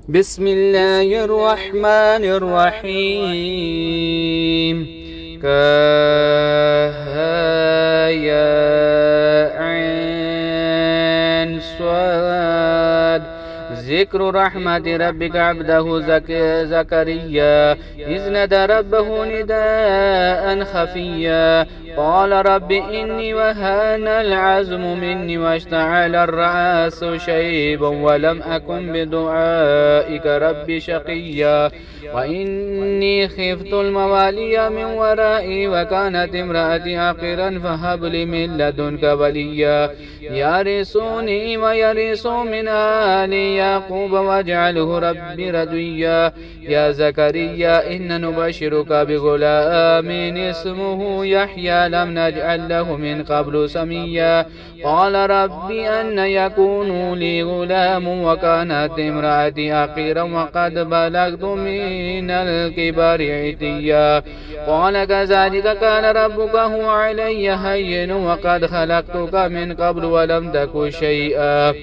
بسم الله الرحمن الرحيم. كهيا عين صاد. ذكر رحمة ربك عبده زكريا إذ نادى ربه نداء خفيا قال رب إني وهان العزم مني واشتعل الرأس شيبا ولم أكن بدعائك رب شقيا وإني خفت الموالي من ورائي وكانت امرأتي عاقرا فهب لي من لدنك وليا يرثني ويرث من آل يعقوب واجعله ربي رضيا يا زكريا إن نبشرك بغلام اسمه يحيى لم نجعل له من قبل سميا قال ربي أن يكون لي غلام وكانت امرأتي عاقرا وقد بلغت من الكبر عتيا قال كذلك قال ربك هو علي هين وقد خلقتك من قبل ولم تك شيئا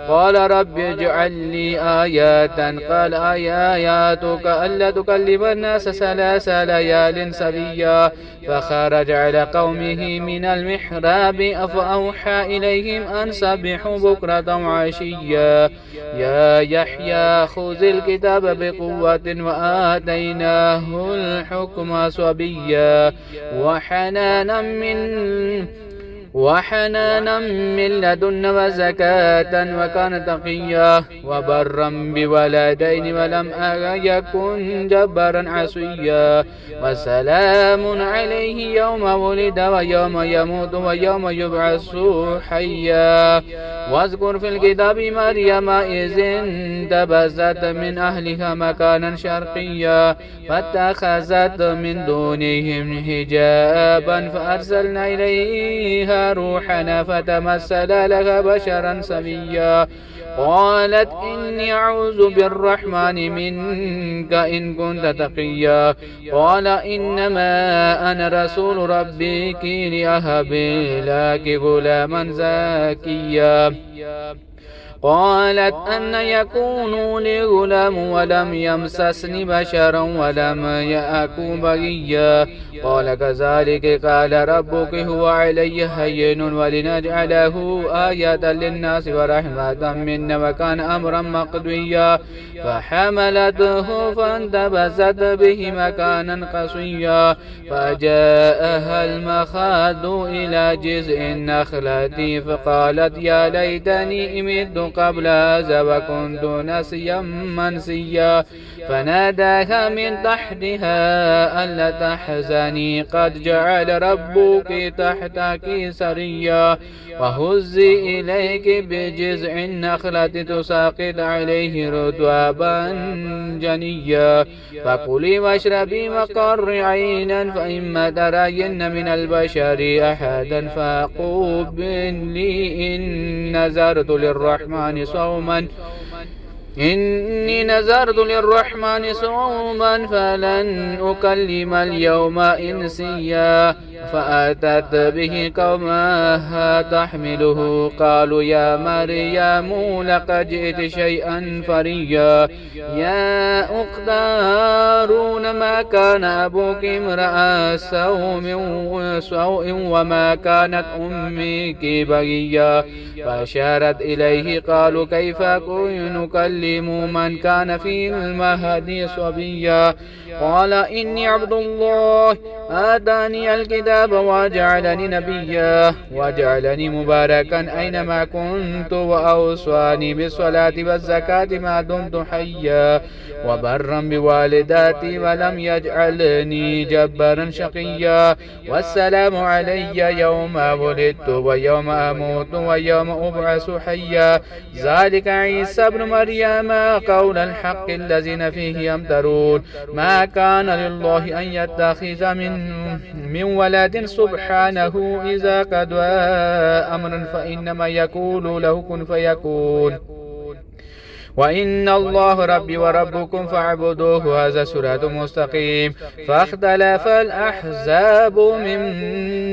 قال رب اجعل لي آيات قال آياتك ألا تكلم الناس 3 ليال سويا فخرج على قومه من المحراب فأوحى إليهم أن سبحوا بكرة وعشيا يا يحيى خذ الكتاب بقوة وآتيناه الحكم صبيا وحنانا من لدن وزكاة وكان تقيا وبرا بولدين ولم يكن جبارا عصيا وسلام عليه يوم ولد ويوم يموت ويوم يبعث حيا واذكر في الكتاب مريم إذ انتبذت من أهلها مكانا شرقيا فاتخذت من دونهم حجابا فأرسلنا إليها روحنا فتمثل لها بشرا سويا قالت إني أعوذ بالرحمن منك إن كنت تقيا قال إنما أنا رسول ربك لأهب لك غلاما زكيا قالت أن يكون لي غلام ولم يمسسني بشرا ولم يأك بغيا قال كذلك قال ربك هو علي هين ولنجعله آية للناس ورحمة منا وكان أمرا مقضيا فحملته فانتبذت به مكانا قصيا فجاءها المخاض إلى جذع النخلة فقالت يا ليتني مت قبل هذا وكنت نسيا منسيا فناداها من تحتها ألا تحزني قد جعل ربك تحتك سريا وهزي إليك بجذع النخلة تساقط عليه رطبا جنيا فكلي واشربي وقر عينا فإما ترين من البشر أحدا فقوبلي إني نذرت للرحمن صوما فلن أكلم اليوم إنسيا فأتت به قومها تحمله قالوا يا مريم لقد جئت شيئا فريا يا أخت هارون ما كان أبوك امرأ سوء وما كانت أمك بغيا فأشارت إليه قالوا كيف نكلم من كان في المهد صبيا قال إني عبد الله آتاني الكتاب وجعلني نبيا وجعلني مباركا أينما كنت وأوصاني بالصلاة والزكاة ما دمت حيا وبرا بوالداتي ولم يجعلني جبارا شقيا والسلام علي يوم ولدت ويوم أموت ويوم أبعث حيا ذلك عيسى ابن مريم قول الحق الذين فيه يمترون ما كان لله أن يتخذ من ولد سبحانه إذا قضى أمرا فإنما يقول له كن فيكون وإن الله ربي وربكم فاعبدوه هذا صراط مستقيم فاختلف الأحزاب من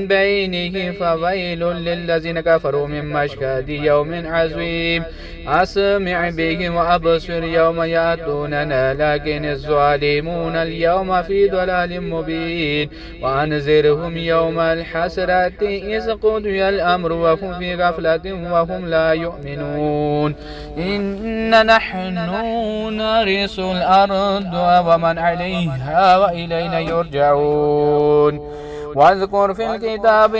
بينه فويل للذين كفروا من مشهد يوم عظيم أسمع بهم وأبصر يوم يأتوننا لكن الظالمون اليوم في ضلال مبين وأنذرهم يوم الحسرة إذ قضي الأمر وهم في غفلة وهم لا يؤمنون إن نحن نرث الأرض ومن عليها وإلينا يرجعون واذكر في الكتاب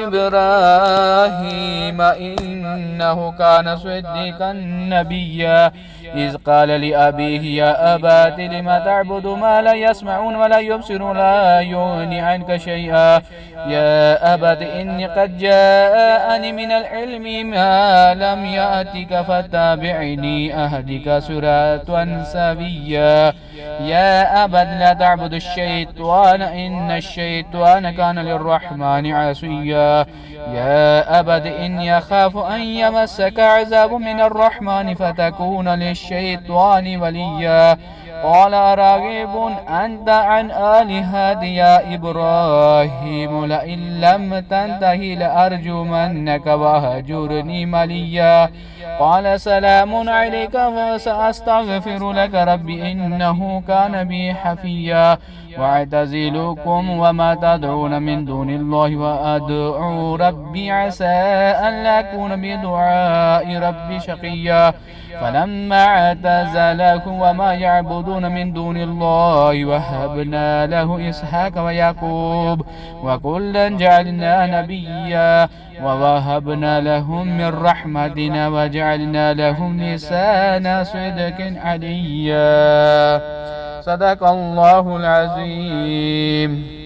إبراهيم إنه كان صديقا نبيا إذ قال لأبيه يا أبت لم تعبد ما لا يسمعون ولا يبصرون ولا يغني عنك شيئا يا أبت إني قد جاءني من العلم ما لم يأتك فاتبعني أهدك صراطا سويا يا أبت لا تعبد الشيطان إن الشيطان كان للرحمن عصيا يا أبت إني أخاف أن يمسك عذاب من الرحمن فتكون للشيطان وليا قال راغب أنت عن آلهتي يا إبراهيم لئن لم تنتهي لأرجمنك وهجرني مليا قال سلام عليك فسأستغفر لك ربي إنه كان بي حفيا واعتزلكم وما تدعون من دون الله وأدعو ربي عسى أن لا أكون بدعاء ربي شقيا فلما اعتزلكم وما يعبدون من دون الله وهبنا له إسحاق ويعقوب وكلا جعلنا نبيا ووهبنا لهم من رحمتنا وجعلنا لهم لسان صدق عليا صدق الله العظيم.